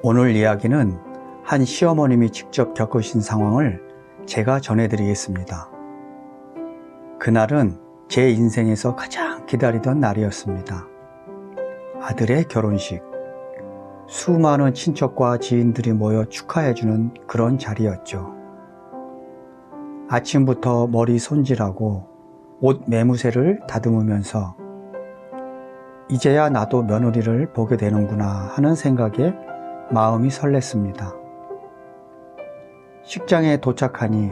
오늘 이야기는 한 시어머님이 직접 겪으신 상황을 제가 전해드리겠습니다. 그날은 제 인생에서 가장 기다리던 날이었습니다. 아들의 결혼식. 수많은 친척과 지인들이 모여 축하해주는 그런 자리였죠. 아침부터 머리 손질하고 옷 매무새를 다듬으면서 이제야 나도 며느리를 보게 되는구나 하는 생각에 마음이 설렜습니다. 식장에 도착하니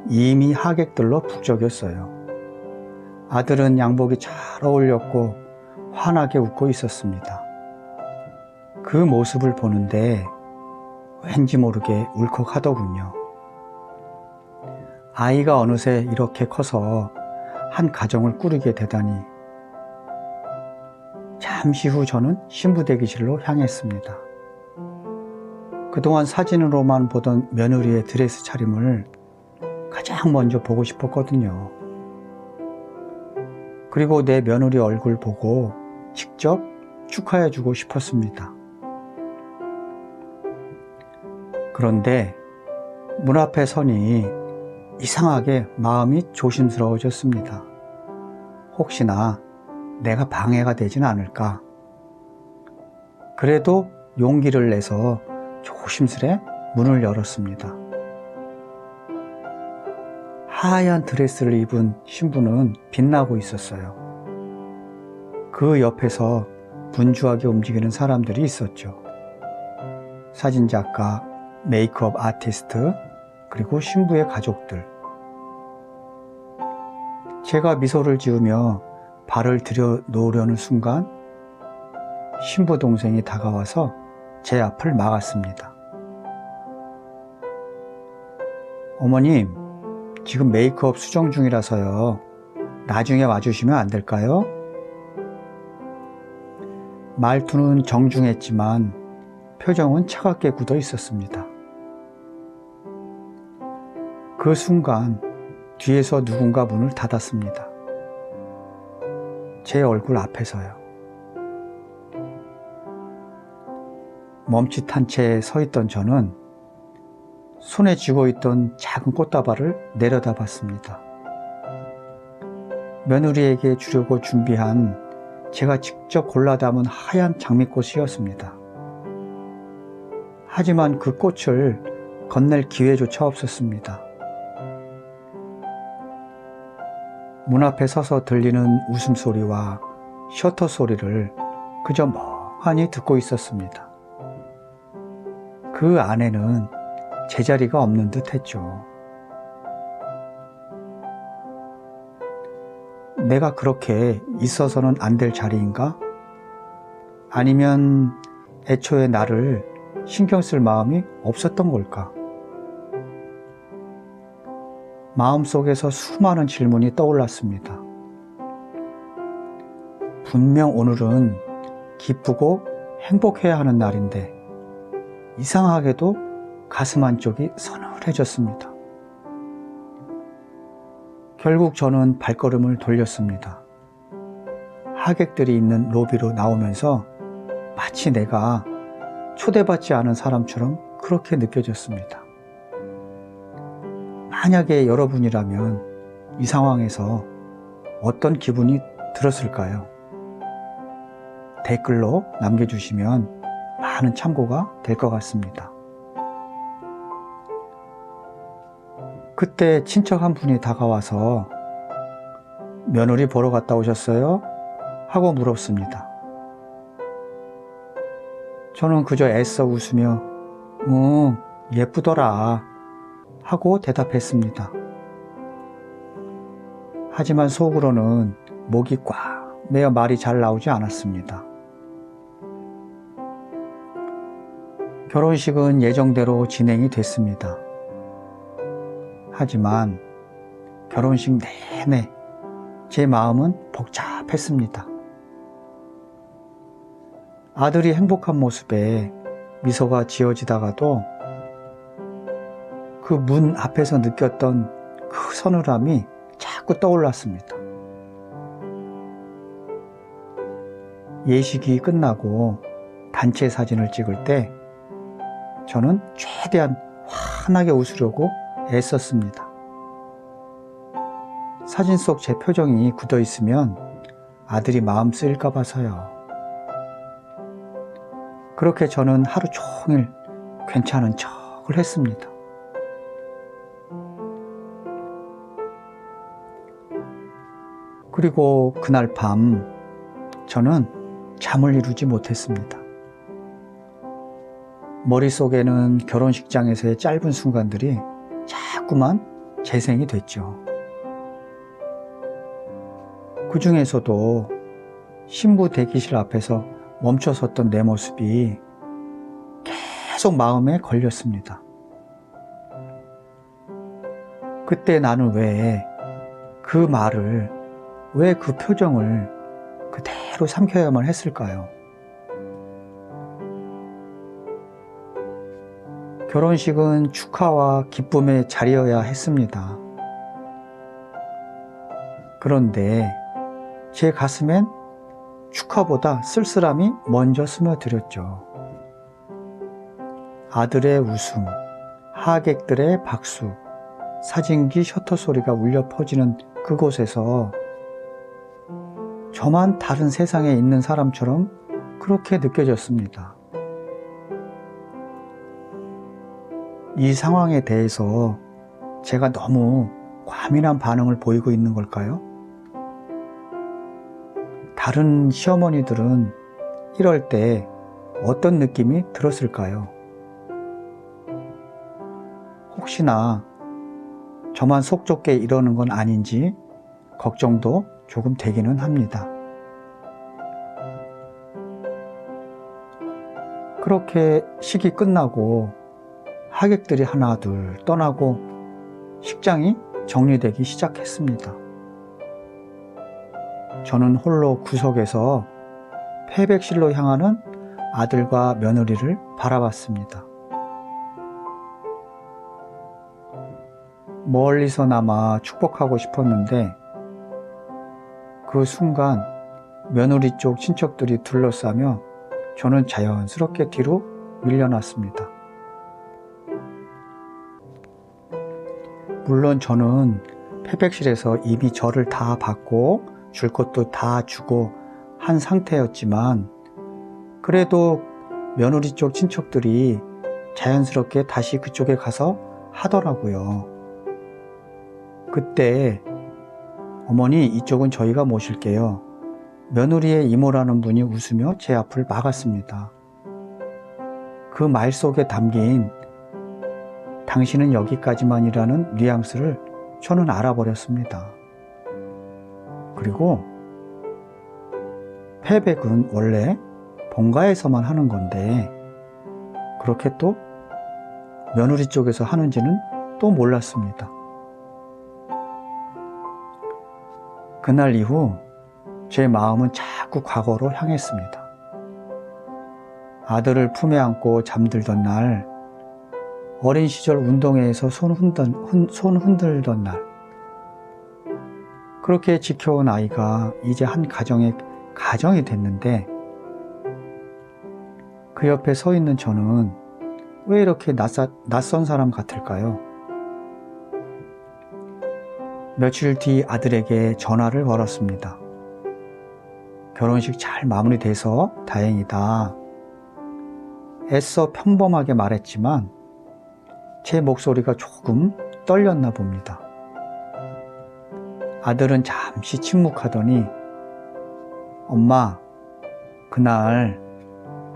이미 하객들로 북적였어요. 아들은 양복이 잘 어울렸고 환하게 웃고 있었습니다. 그 모습을 보는데 왠지 모르게 울컥하더군요. 아이가 어느새 이렇게 커서 한 가정을 꾸리게 되다니. 잠시 후 저는 신부 대기실로 향했습니다. 그동안 사진으로만 보던 며느리의 드레스 차림을 가장 먼저 보고 싶었거든요. 그리고 내 며느리 얼굴 보고 직접 축하해주고 싶었습니다. 그런데 문 앞에 서니 이상하게 마음이 조심스러워졌습니다. 혹시나 내가 방해가 되진 않을까. 그래도 용기를 내서 조심스레 문을 열었습니다. 하얀 드레스를 입은 신부는 빛나고 있었어요. 그 옆에서 분주하게 움직이는 사람들이 있었죠. 사진작가, 메이크업 아티스트, 그리고 신부의 가족들. 제가 미소를 지으며 발을 들여놓으려는 순간 신부 동생이 다가와서 제 앞을 막았습니다. 어머님, 지금 메이크업 수정 중이라서요. 나중에 와주시면 안 될까요? 말투는 정중했지만 표정은 차갑게 굳어 있었습니다. 그 순간 뒤에서 누군가 문을 닫았습니다. 제 얼굴 앞에서요. 멈칫한 채 서 있던 저는 손에 쥐고 있던 작은 꽃다발을 내려다봤습니다. 며느리에게 주려고 준비한 제가 직접 골라 담은 하얀 장미꽃이었습니다. 하지만 그 꽃을 건넬 기회조차 없었습니다. 문 앞에 서서 들리는 웃음소리와 셔터 소리를 그저 멍하니 듣고 있었습니다. 그 안에는 제자리가 없는 듯 했죠. 내가 그렇게 있어서는 안 될 자리인가? 아니면 애초에 나를 신경 쓸 마음이 없었던 걸까? 마음속에서 수많은 질문이 떠올랐습니다. 분명 오늘은 기쁘고 행복해야 하는 날인데 이상하게도 가슴 한쪽이 서늘해졌습니다. 결국 저는 발걸음을 돌렸습니다. 하객들이 있는 로비로 나오면서 마치 내가 초대받지 않은 사람처럼 그렇게 느껴졌습니다. 만약에 여러분이라면 이 상황에서 어떤 기분이 들었을까요? 댓글로 남겨주시면 많은 참고가 될 것 같습니다. 그때 친척 한 분이 다가와서 며느리 보러 갔다 오셨어요? 하고 물었습니다. 저는 그저 애써 웃으며 예쁘더라 하고 대답했습니다. 하지만 속으로는 목이 꽉 메어 말이 잘 나오지 않았습니다. 결혼식은 예정대로 진행이 됐습니다. 하지만 결혼식 내내 제 마음은 복잡했습니다. 아들이 행복한 모습에 미소가 지어지다가도 그 문 앞에서 느꼈던 그 서늘함이 자꾸 떠올랐습니다. 예식이 끝나고 단체 사진을 찍을 때 저는 최대한 환하게 웃으려고 애썼습니다. 사진 속 제 표정이 굳어 있으면 아들이 마음 쓰일까 봐서요. 그렇게 저는 하루 종일 괜찮은 척을 했습니다. 그리고 그날 밤 저는 잠을 이루지 못했습니다. 머릿속에는 결혼식장에서의 짧은 순간들이 자꾸만 재생이 됐죠. 그 중에서도 신부 대기실 앞에서 멈춰섰던 내 모습이 계속 마음에 걸렸습니다. 그때 나는 왜 그 말을, 왜 그 표정을 그대로 삼켜야만 했을까요? 결혼식은 축하와 기쁨의 자리여야 했습니다. 그런데 제 가슴엔 축하보다 쓸쓸함이 먼저 스며들었죠. 아들의 웃음, 하객들의 박수, 사진기 셔터 소리가 울려 퍼지는 그곳에서 저만 다른 세상에 있는 사람처럼 그렇게 느껴졌습니다. 이 상황에 대해서 제가 너무 과민한 반응을 보이고 있는 걸까요? 다른 시어머니들은 이럴 때 어떤 느낌이 들었을까요? 혹시나 저만 속 좁게 이러는 건 아닌지 걱정도 조금 되기는 합니다. 그렇게 식이 끝나고 하객들이 하나 둘 떠나고 식장이 정리되기 시작했습니다. 저는 홀로 구석에서 폐백실로 향하는 아들과 며느리를 바라봤습니다. 멀리서나마 축복하고 싶었는데 그 순간 며느리 쪽 친척들이 둘러싸며 저는 자연스럽게 뒤로 밀려났습니다. 물론 저는 폐백실에서 이미 절을 다 받고 줄 것도 다 주고 한 상태였지만 그래도 며느리 쪽 친척들이 자연스럽게 다시 그쪽에 가서 하더라고요. 그때 어머니, 이쪽은 저희가 모실게요. 며느리의 이모라는 분이 웃으며 제 앞을 막았습니다. 그 말 속에 담긴 당신은 여기까지만이라는 뉘앙스를 저는 알아버렸습니다. 그리고 폐백은 원래 본가에서만 하는 건데 그렇게 또 며느리 쪽에서 하는지는 또 몰랐습니다. 그날 이후 제 마음은 자꾸 과거로 향했습니다. 아들을 품에 안고 잠들던 날, 어린 시절 운동회에서 손 흔들던 날, 그렇게 지켜온 아이가 이제 한 가정이 됐는데 그 옆에 서 있는 저는 왜 이렇게 낯선 사람 같을까요? 며칠 뒤 아들에게 전화를 걸었습니다. 결혼식 잘 마무리돼서 다행이다. 애써 평범하게 말했지만 제 목소리가 조금 떨렸나 봅니다. 아들은 잠시 침묵하더니 엄마, 그날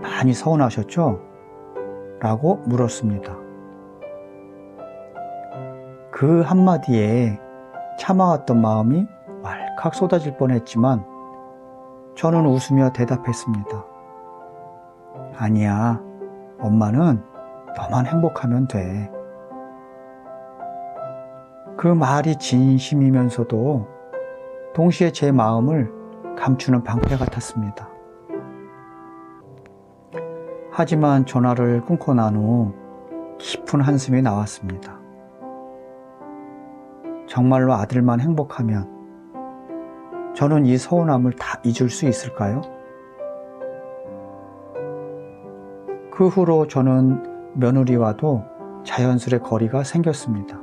많이 서운하셨죠? 라고 물었습니다. 그 한마디에 참아왔던 마음이 왈칵 쏟아질 뻔했지만 저는 웃으며 대답했습니다. 아니야, 엄마는 너만 행복하면 돼. 그 말이 진심이면서도 동시에 제 마음을 감추는 방패 같았습니다. 하지만 전화를 끊고 난 후 깊은 한숨이 나왔습니다. 정말로 아들만 행복하면 저는 이 서운함을 다 잊을 수 있을까요? 그 후로 저는 며느리와도 자연스레 거리가 생겼습니다.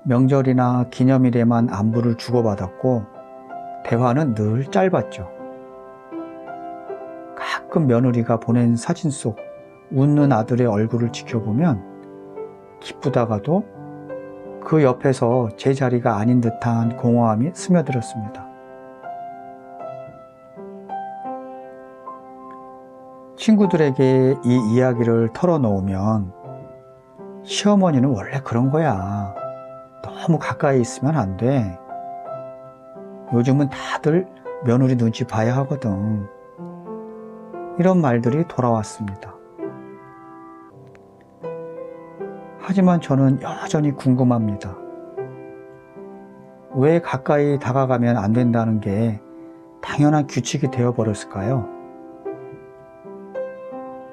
명절이나 기념일에만 안부를 주고받았고 대화는 늘 짧았죠. 가끔 며느리가 보낸 사진 속 웃는 아들의 얼굴을 지켜보면 기쁘다가도 그 옆에서 제 자리가 아닌 듯한 공허함이 스며들었습니다. 친구들에게 이 이야기를 털어놓으면 시어머니는 원래 그런 거야. 너무 가까이 있으면 안 돼. 요즘은 다들 며느리 눈치 봐야 하거든. 이런 말들이 돌아왔습니다. 하지만 저는 여전히 궁금합니다. 왜 가까이 다가가면 안 된다는 게 당연한 규칙이 되어버렸을까요?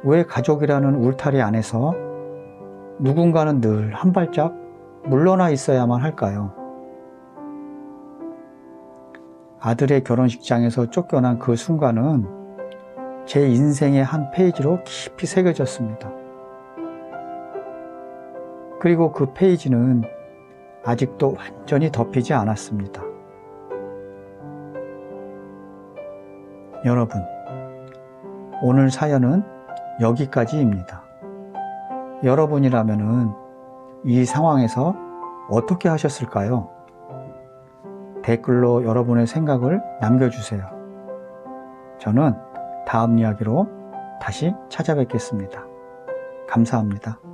왜 가족이라는 울타리 안에서 누군가는 늘 한 발짝 물러나 있어야만 할까요? 아들의 결혼식장에서 쫓겨난 그 순간은 제 인생의 한 페이지로 깊이 새겨졌습니다. 그리고 그 페이지는 아직도 완전히 덮이지 않았습니다. 여러분, 오늘 사연은 여기까지입니다. 여러분이라면은 이 상황에서 어떻게 하셨을까요? 댓글로 여러분의 생각을 남겨주세요. 저는 다음 이야기로 다시 찾아뵙겠습니다. 감사합니다.